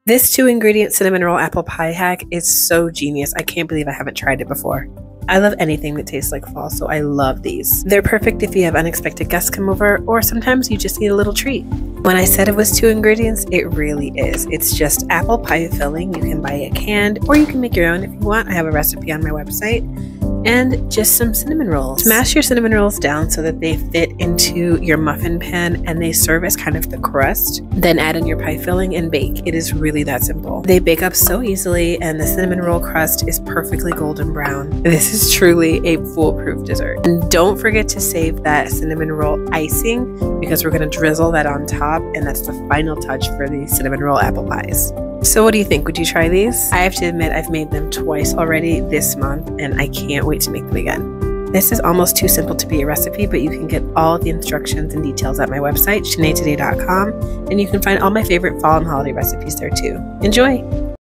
This 2-ingredient cinnamon roll apple pie hack is so genius. I can't believe I haven't tried it before. I love anything that tastes like fall, so I love these. They're perfect if you have unexpected guests come over, or sometimes you just need a little treat. When I said it was 2 ingredients, it really is. It's just apple pie filling. You can buy it canned, or you can make your own if you want. I have a recipe on my website. And just some cinnamon rolls. Smash your cinnamon rolls down so that they fit into your muffin pan and they serve as kind of the crust. Then add in your pie filling and bake. It is really that simple. They bake up so easily and the cinnamon roll crust is perfectly golden brown. This is truly a foolproof dessert. And don't forget to save that cinnamon roll icing because we're going to drizzle that on top, and that's the final touch for the cinnamon roll apple pies. So what do you think? Would you try these? I have to admit I've made them twice already this month and I can't wait to make them again. This is almost too simple to be a recipe, but you can get all of the instructions and details at my website, ShanaeToday.com, and you can find all my favorite fall and holiday recipes there too. Enjoy!